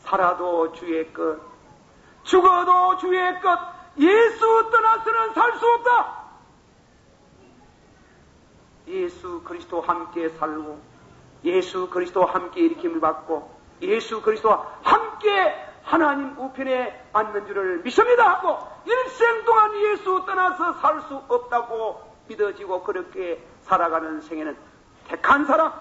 Speaker 2: 살아도 주의 것, 죽어도 주의 것, 예수 떠나서는 살 수 없다. 예수 그리스도와 함께 살고 예수 그리스도와 함께 일으킴을 받고 예수 그리스도와 함께 하나님 우편에 앉는 줄을 믿습니다 하고 일생 동안 예수 떠나서 살 수 없다고 믿어지고 그렇게 살아가는 생애는 택한 사람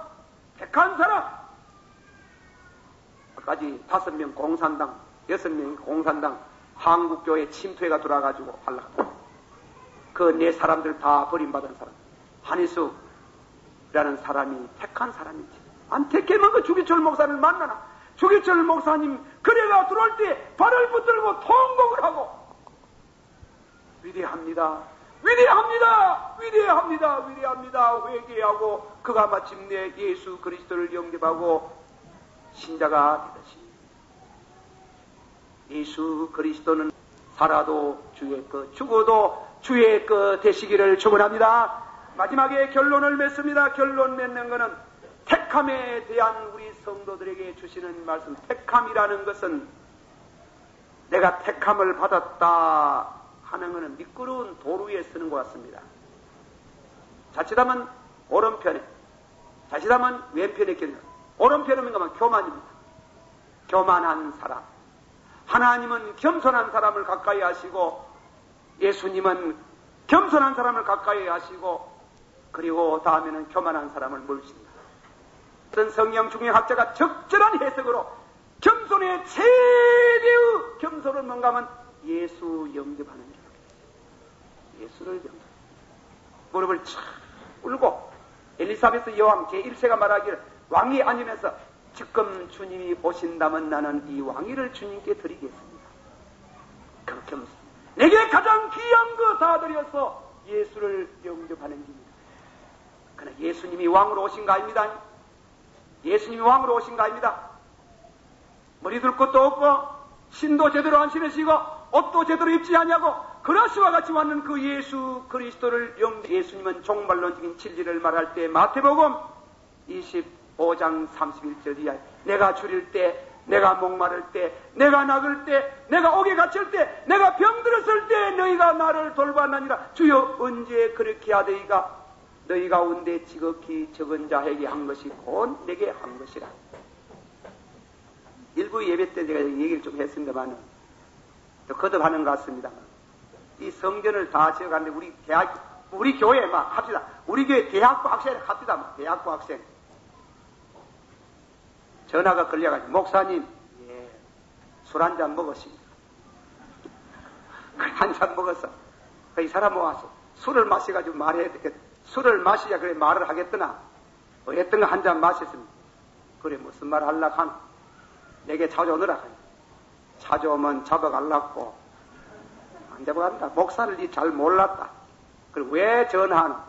Speaker 2: 까지 5명 공산당 6명이 공산당 한국교회 침투회가 돌아가지고 하려고 그 네 사람들 다 버림받은 사람 한희숙이라는 사람이 택한 사람이지. 안 택하면 그 주기철 목사를 만나나. 주기철 목사님 그래가 들어올 때 발을 붙들고 통곡을 하고 위대합니다. 회개하고 그가 마침내 예수 그리스도를 영접하고 신자가 되듯이 예수 그리스도는 살아도 주의 것, 죽어도 주의 것 되시기를 축원합니다. 마지막에 결론을 맺습니다. 결론 맺는 것은 택함에 대한 우리 성도들에게 주시는 말씀. 택함이라는 것은 내가 택함을 받았다 하는 것은 미끄러운 도로 위에 서는 것 같습니다. 자칫하면 오른편에, 자칫하면 왼편에 길. 오른편은 뭔가 교만입니다. 교만한 사람. 하나님은 겸손한 사람을 가까이 하시고 예수님은 겸손한 사람을 가까이 하시고 그리고 다음에는 교만한 사람을 물으십니다. 어떤 성경 중용학자가 적절한 해석으로 겸손의 최대의 겸손은 뭔가 하면 예수 영접하는 게 예수를 영접. 무릎을 착 꿇고 엘리사베스 여왕 제1세가 말하기를 왕이 아니면서 지금 주님이 오신다면 나는 이 왕위를 주님께 드리겠습니다. 그렇게 묻습니다. 내게 가장 귀한 거 다 드려서 예수를 영접하는 길입니다. 그러나 예수님이 왕으로 오신 거 아닙니다. 예수님이 왕으로 오신 거 아닙니다. 머리 둘 것도 없고 신도 제대로 안 신으시고 옷도 제대로 입지 않냐고 그라스와 같이 왔는 그 예수 그리스도를 예수님은 종말론적인 진리를 말할 때 마태복음 25장 31절 이하에 내가 줄일 때, 내가 목마를 때, 내가 nak을 때, 내가 옥에 갇힐 때, 내가 병들었을 때 너희가 나를 돌봤나니라. 주여 언제 그렇게 하더이가 너희 가운데 지극히 적은 자에게 한 것이 곧 내게 한 것이라. 일부 예배 때 제가 얘기를 좀 했습니다만 또 거듭하는 것 같습니다만 이 성전을 다 지어가는데 우리 교회 막 합시다. 우리 교회 대학부 학생 합시다. 막 대학부 학생 전화가 걸려가지고 목사님 술 한 잔 먹었습니다. 한 잔 먹었어. 이 사람 모아서 술을 마셔가지고 말해야 되겠다. 술을 마시자 그래 말을 하겠더나 어떤 거 한 잔 마셨습니다. 그래 무슨 말 하려고 하나 내게 찾아오느라 하니 찾아오면 잡아갈라고 안 잡아간다. 목사를 잘 몰랐다. 그래 왜 전화하나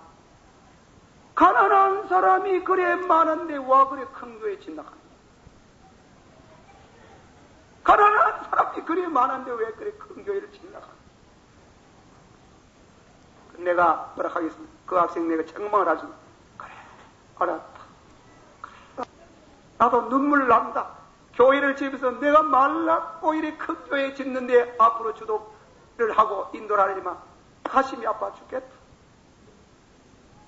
Speaker 2: 가난한 사람이 그래 많은데 와 그래 큰 교회 진락한다. 가난한 사람이 그래 많은데 왜 그래 큰 교회를 진락한다. 내가 뭐라 하겠습니까? 그 학생 내가 책망을 하지. 그래, 알았다. 그래. 나도 눈물 난다. 교회를 집에서 내가 말랐고 이래 큰 교회 짓는데 앞으로 주도를 하고 인도를 하지만 가슴이 아파 죽겠다.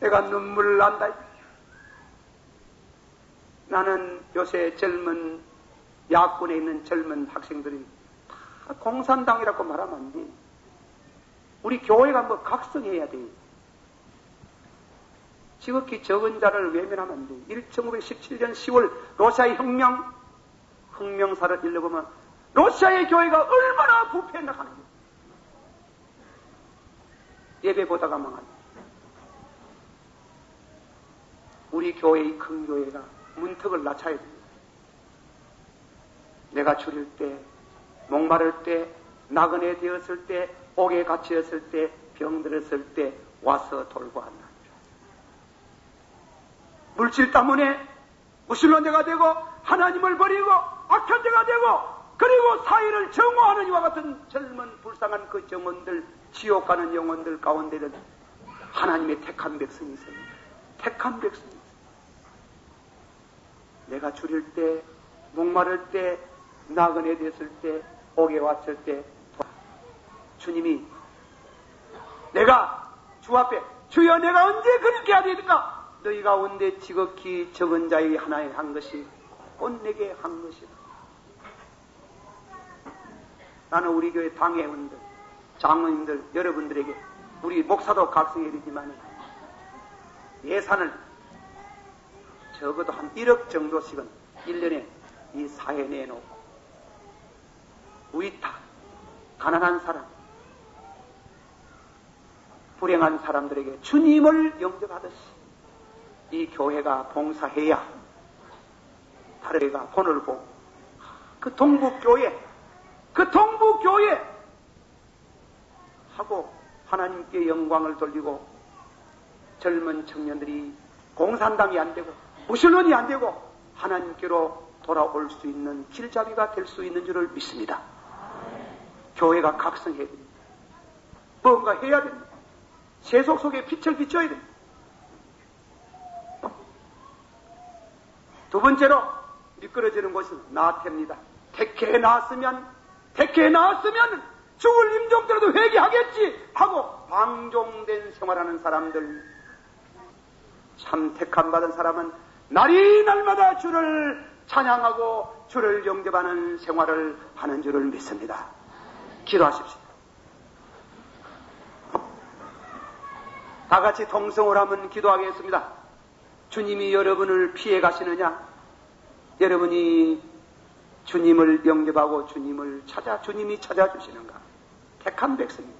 Speaker 2: 내가 눈물 난다. 나는 요새 젊은 야권에 있는 젊은 학생들이 다 공산당이라고 말하면 안 돼. 우리 교회가 뭐 각성해야 돼. 지극히 적은 자를 외면하면 안 돼. 1917년 10월 러시아의 혁명사를 읽어보면 러시아의 교회가 얼마나 부패했나 하는 거예요. 예배 보다가 망한. 우리 교회의 큰 교회가 문턱을 낮춰야 됩니다. 내가 줄일 때, 목마를 때, 나그네 되었을 때, 옥에 갇혔을 때, 병들었을 때 와서 돌고 한다. 물질 때문에 무신론 자가 되고 하나님을 버리고 악한 자가 되고 그리고 사회를 정오하는 이와 같은 젊은 불쌍한 그 영혼들, 지옥 가는 영혼들 가운데는 하나님의 택한 백성이 있습니다. 택한 백성이 있습니다. 내가 줄일 때, 목마를 때, 나그네 됐을 때, 옥에 왔을 때 주님이 내가 주 앞에 주여 내가 언제 그렇게 해야 되는가? 너희 가운데 지극히 적은 자의 하나에 한 것이 곧 내게 한 것이다. 나는 우리 교회 당회원들, 장로님들, 여러분들에게 우리 목사도 각성해야 되지만 예산을 적어도 한 1억 정도씩은 1년에 이 사회에 내놓고 위탁, 가난한 사람, 불행한 사람들에게 주님을 영접하듯이 이 교회가 봉사해야 다른 교회가 본을 보고 그 동북교회 하고 하나님께 영광을 돌리고 젊은 청년들이 공산당이 안 되고 무신론이 안 되고 하나님께로 돌아올 수 있는 길잡이가 될 수 있는 줄을 믿습니다. 교회가 각성해야 됩니다. 뭔가 해야 됩니다. 세속 속에 빛을 비춰야 됩니다. 두 번째로 미끄러지는 것은 나태입니다. 택해 나왔으면 죽을 임종들에도 회개하겠지 하고 방종된 생활하는 사람들, 참 택함 받은 사람은 날이 날마다 주를 찬양하고 주를 영접하는 생활을 하는 줄을 믿습니다. 기도하십시오. 다 같이 통성을 하면 기도하겠습니다. 주님이 여러분을 피해 가시느냐? 여러분이 주님을 영접하고 주님을 주님이 찾아주시는가? 택한 백성이냐?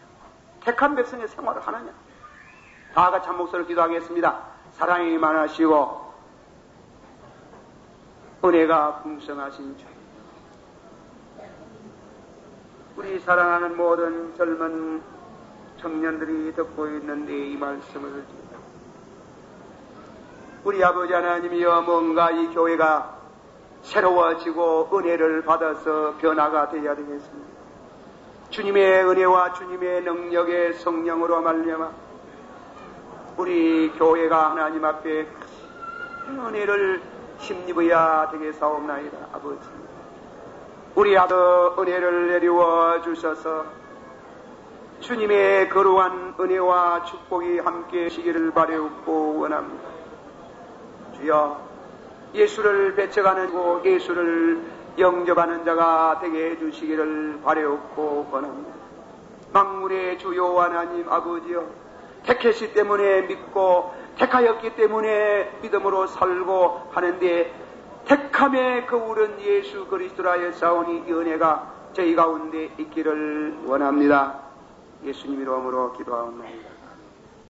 Speaker 2: 택한 백성의 생활을 하느냐? 다 같이 한 목소리로 기도하겠습니다. 사랑이 많으시고 은혜가 풍성하신 주, 우리 사랑하는 모든 젊은 청년들이 듣고 있는데 이 말씀을 듣습니다. 우리 아버지 하나님이여, 뭔가 이 교회가 새로워지고 은혜를 받아서 변화가 되어야 되겠습니다. 주님의 은혜와 주님의 능력의 성령으로 말미암아 우리 교회가 하나님 앞에 큰 은혜를 힘입어야 되겠사옵나이다. 아버지, 우리 아들 은혜를 내리워 주셔서 주님의 거룩한 은혜와 축복이 함께 시기를 바라옵고 원합니다. 주여, 예수를 배척하는 고 예수를 영접하는 자가 되게 해주시기를 바라옵고 원합니다. 만물의 주요 하나님 아버지여, 택했기 때문에 믿고 택하였기 때문에 믿음으로 살고 하는데 택함의 거울은 예수 그리스도라 하였사오니 이 은혜가 저희 가운데 있기를 원합니다. 예수님 이름으로 기도하옵나이다.